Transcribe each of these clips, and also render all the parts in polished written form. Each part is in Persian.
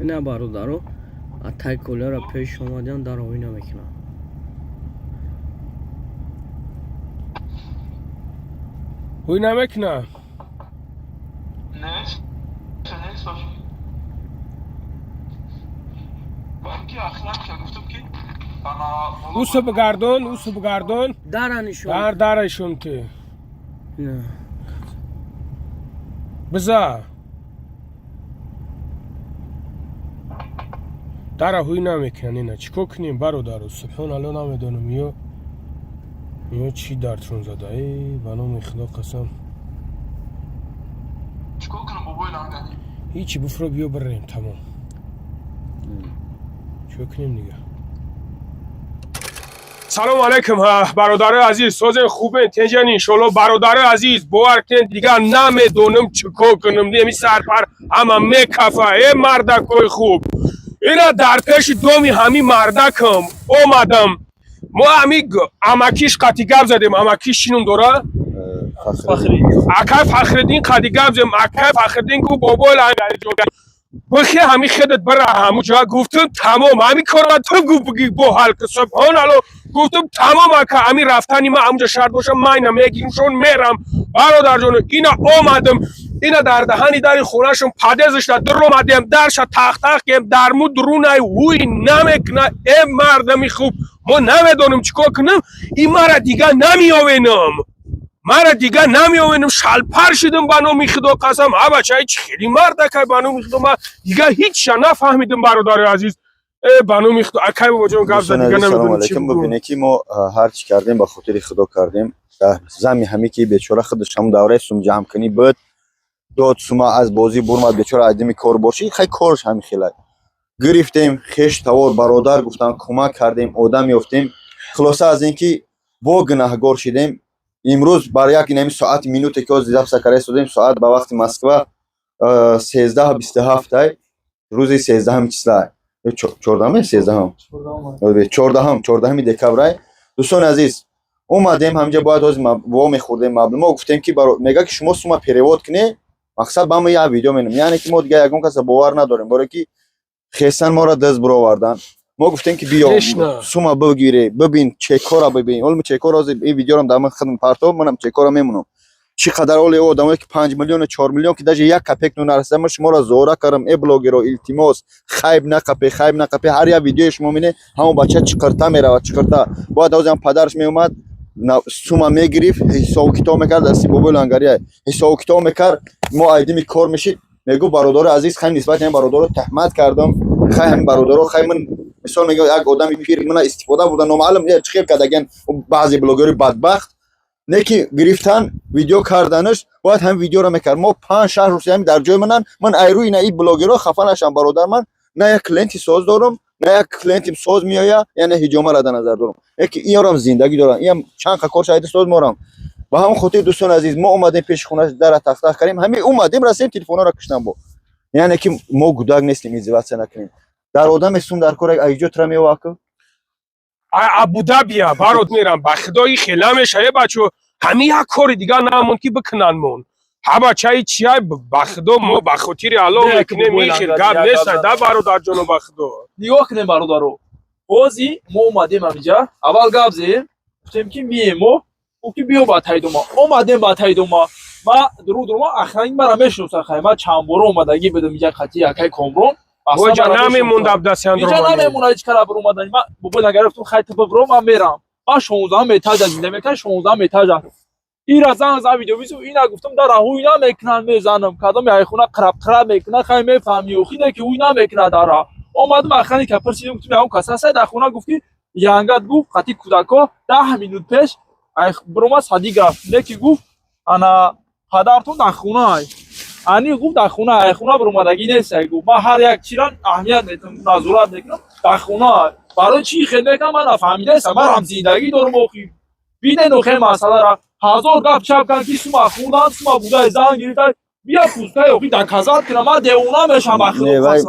اینا برادرو اتای کولر پیش اومدن در اوینا میکنن هوی نمیکنه نه چنین باشه بلکه اخلاق که گفتم که اوسو بگردون درنشون درشون تی نه بزا دره هوی نمیکنه اینا چیکو کنیم برادر سبحان الله نمیدونم میو چی دردشون زده ای بنام خدا قسم چیکار کنم موبایل انگاری هیچی بفرو بیو بریم تمام چیکو کنیم دیگه سلام علیکم برادر عزیز سوز خوبه تنجن انشالله برادر عزیز باورکن دیگه نمیدونم چیکار کنم دیگه سرپر اما میکفه ای مردکای خوب اینا در پیش دومی همی مردکم اومدم ما همی امکیش قطی گب زدیم امکیش شینون دوره اکای فخردین قطی گب زدیم اکای فخردین که بابا لنگاری جوگه بخی همی خدت برا همو جا گفتم تمام همی کارم تو گو بگی با حل که سبحان الله گفتم تمام اکا همی رفتنی ما همونجا شرط باشم من میگیمشون میرم برادر جانو اینا اومدم اینا در دهنی در خونهشون پدزش در اومدیم درش تخت کم در مو درونه هوی نمیکنه ای مردمی خوب ما نمیدونم چیکار کنم این مرا دیگه نمیآوینم شلپر شدم بانو میخدا قسم ها بچه چه خیلی مرد که بانو میخدا من دیگه هیچ نفهمیدم برادر عزیز بانو میخدا اکای بابا جان گفت دیگه نمیدونم چی ببینید که ما هر چی کردیم به خاطر خدا کردیم زمین همی که بیچاره خودش هم دوره سوم جمع کنی بود داد سوما از بازی برمد بیچاره آدمی کار باشی خیلی کارش همین خیلی گرفتیم خش توار برادر گفتن کمک کردیم آدم یافتیم خلاصه از اینکه با گناهگار شدیم امروز برای یک نیم ساعت مینوت که از دیدم سکره شدیم ساعت به وقت مسکو 13:27 روز 13 چیزه 14 دکبر دوستان عزیز اومدیم همجا باید از وا میخوردیم مبلغ ما گفتیم که میگه که شما سوما پریواد کنی مقصد با ما یه ویدیو مینم یعنی که ما دیگه یگون کس باور نداریم برای که خیسن ما را دست برآوردن ما گفتیم که بیا سوما بگیری ببین چه کارا ببین اول چه کارا از این ویدیو رو دام خدمت پارتو منم چه کارا میمونم چقدر اول آدمایی که 5 میلیون 4 میلیون که داج یک کپک نرسیده ما شما را زورا کردم ای بلاگر التماس خیب نقپه هر یک ویدیو شما میبینه همون بچه چقرتا میره چقرتا بعد از هم پدرش میومد سوما میگرفت حساب کتاب میکرد دستی موبایل انگاری حساب کتاب میکرد ما ایدی کار میشید میگو برادر عزیز خیلی نسبت این برادر رو تحمید کردم خیلی برادر رو خیلی من مثلا میگم یک آدم پیر من استفاده بودن نامعلوم چه خیلی کردن بعضی بلاگری بدبخت نه که گرفتن ویدیو کردنش باید هم ویدیو رو میکرد ما 5 شهر روسیه در جای من ایروی نه این بلاگرها خفه نشم برادر من نه یک کلینتی ساز دارم نه یک کلینتیم ساز میآید یعنی هجومه را در نظر دارم یکی اینم زندگی دارم این چند کار شاید ساز مورم با هم خاطر دوستان عزیز ما اومدیم پیش خونش در تخت کردیم همین اومدیم رسیم تلفن را کشتم با یعنی که ما گوداگ نیستیم ازدواج نکنیم در آدم سوم در کار ایجو تر میواکه ابودابی برات میرم به خدای خیلمش های بچو همین یک کار دیگه نمون که بکنن مون ها بچه چی های بخدا ما بخاطر الله میکنه میخیر گب نیست ده برادر جانو بخدا نگاه کنیم برادرو بازی ما اومدیم همینجا اول گپ زدیم گفتیم که میمو او که بیا با تایدوما اومدیم با تایدوما ما درو اخرین مرا میشناسه خیمه چند بار اومدگی بدم اینجا خطی یکای کامرون وجا نمیموند عبدالسی اندروانی اینجا نمیمونه هیچ کار بر اومدن من بابا نگرفتم خیلی برو من میرم من 16 ایتاج زنده میکنم 16 ایتاج این رازان از ویدیو میسو اینا گفتم در راهو اینا میکنن میزنم کدام یای خونه قرب میکنه خیلی میفهمی و خیلی که اینا میکنه در راه اومدم اخرین کپر چیدم گفتم اون کاسه در خونه گفتی یانگات گفت خاطی کودکو 10 مینوت پیش برو ما صدیق رفت نکی گفت انا پدرتون در خونه انی گفت در خونه بر اومدگی نیست گفت ما هر یک چیران اهمیت میدم نظارت میکنم در خونه برای چی خدمت کنم من فهمیده من هم زندگی دارم مخی بینه نوخه مسئله را هزار گپ چپ کن که سوما خوندن سوما بوده زن گرفتن بیا پوسته اوکی در کزاد کنم من دیونا میشم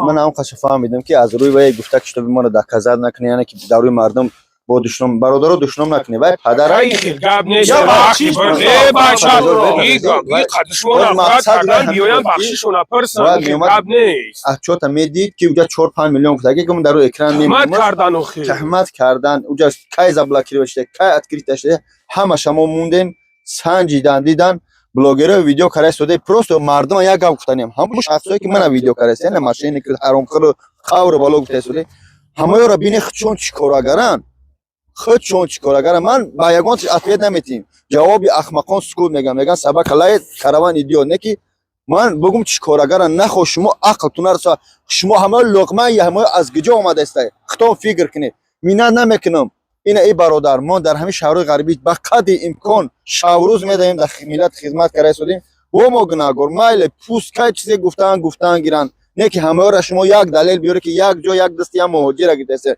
من هم قش فهمیدم که از روی وای گفته که تو ما رو در کزاد نکنی یعنی که در روی مردم با دشنام برادر دشنام نکنی وای پدر ای خیلی گب نیست یا بخشیش بخشیش باشد بخشیش این قدشون باید افراد مقصد کردن همین بیایم بود. بخشیشون اپرسن باید خیلی میومد- گب نیست از چوتا میدید که اونجا 4-5 میلیون کتاگی که من در رو اکران احمد نمیدیم کردن و خیلی تهمت کردن اونجا کای زبلاکری بشه کای اتکریت شده همه شما موندیم سنجیدن دیدن بلاگر ویدیو کاری شده پروست مردم یک گپ گفتنیم همون شخصایی که من ویدیو کاری هستن ماشینی که حرام کردو خاور بالا گفته شده همه را بینی چون چیکارگران خود چون چیکارگران من با یگان اتویت نمیتیم جواب احمقان سکوت میگن سبق لایت کاروان ایدیو نکی من بگم چیکارگران نخو شما عقلتون را شما همه لقمه یا همه از گجا اومده است خطا فکر کنید مینا نمیکنم این ای برادر ما در همین شهرهای غربی با قدر امکان شاوروز میدهیم در ملت خدمت کرده شدیم و ما گناهگار مایل پوست که چیزی گفتن گیرن نه که همه را شما یک دلیل بیاره که یک جا یک دستی هم مهاجر گیرده است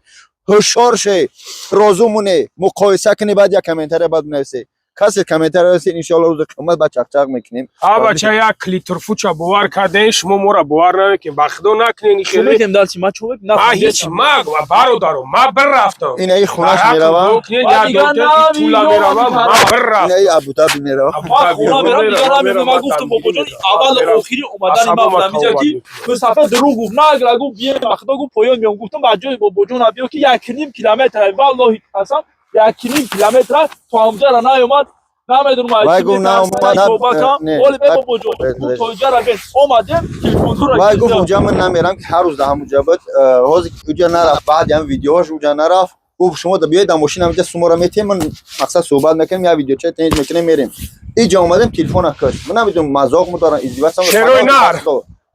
هوشیار شه روزمونه مقایسه کنی بعد یک کامنتر بعد بنویسی کسی کامنتر رسید ان شاء الله روز قیامت با چق میکنیم ها بچه یک لیتر فوچا باور کردین شما مورا باور نمیکنین بخدو نکنین چوبک خیلی امدالچی ما چوبک ما هیچ مگ و برادرم ما بررفتم این ای خونش میروم یا دوتن طولا میروم ما این بررفتم ای ابوظبی میروم ما خونه میرم دیگه نمیدونم من گفتم بابا جان اول آخری اومدن ما بودم اینجا که مسافر درو گفت نه اگر گفت بیا وقتا گفت پایان میام گفتم بجای بابا جان بیا که 1.5 کیلومتر والله قسم 1.5 کیلومتر تو همجا را نیومد نمیدونم وای گفت نه اومد نه ولی بابا جان گفت تو اینجا را بس اومدم تلفن رو وای گفت اونجا من نمیرم که هر روز در همونجا بود حاضر اونجا نرفت بعد هم ویدیوهاش اونجا نرفت گفت شما دا بیاید در ماشین همینجا شما را میتیم من مقصد صحبت میکنیم یا ویدیو چت میکنیم میریم اینجا اومدم تلفن کش من نمیدونم مذاق مدارن ازدواج شروع نر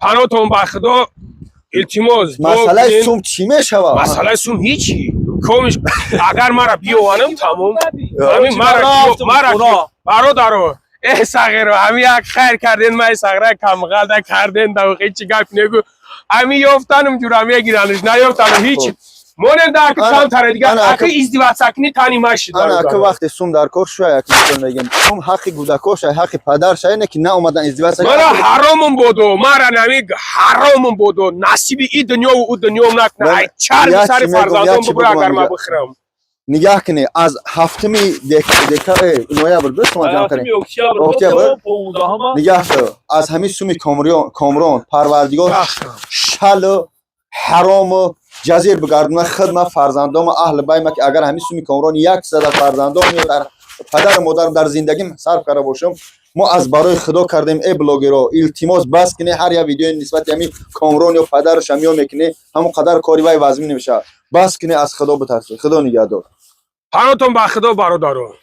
پناتون بخدا التماس مسئله سوم چی میشوه مسئله سوم هیچی کمش اگر مرا بیوانم تمام همین مرا برادرو ای صغیرو همین یک خیر کردین من صغیره کم غلطه کردین دقیقه چی گپ نگو همین یافتنم جور همین گیرانش نیافتنم هیچ مونن در که کم تره دیگه اگه ازدواج سکنی تانی ماشید انا که وقتی سوم در کار شو یک مثال میگم سوم حق گودکاش حق پدرش اینه که نه اومدن ازدواج مرا حرامم بودو مرا نمیگ حرامم بودو نصیبی ای دنیا و او دنیا نکنه ای چار سر فرزندم ببر اگر ما بخرم نگاه کنی از هفتمی دکتر نویبر بس ما جمع کنیم اکتبر نگاه کن از همین سومی کامران پروردگار شل و حرام و جزیر بگردونه خدمت فرزندام اهل بیمه که اگر همین سومی کامران 100 فرزندام در پدر مادرم در زندگیم صرف کرده باشم ما از برای خدا کردیم ای بلاگرها التماس بس کنی هر یک ویدیو نسبت همین کامران یا پدرش هم یا میکنی همون قدر کاری وای وزمی نمیشه بس کنی از خدا بترسی خدا نگهدار پناتون با خدا برادرو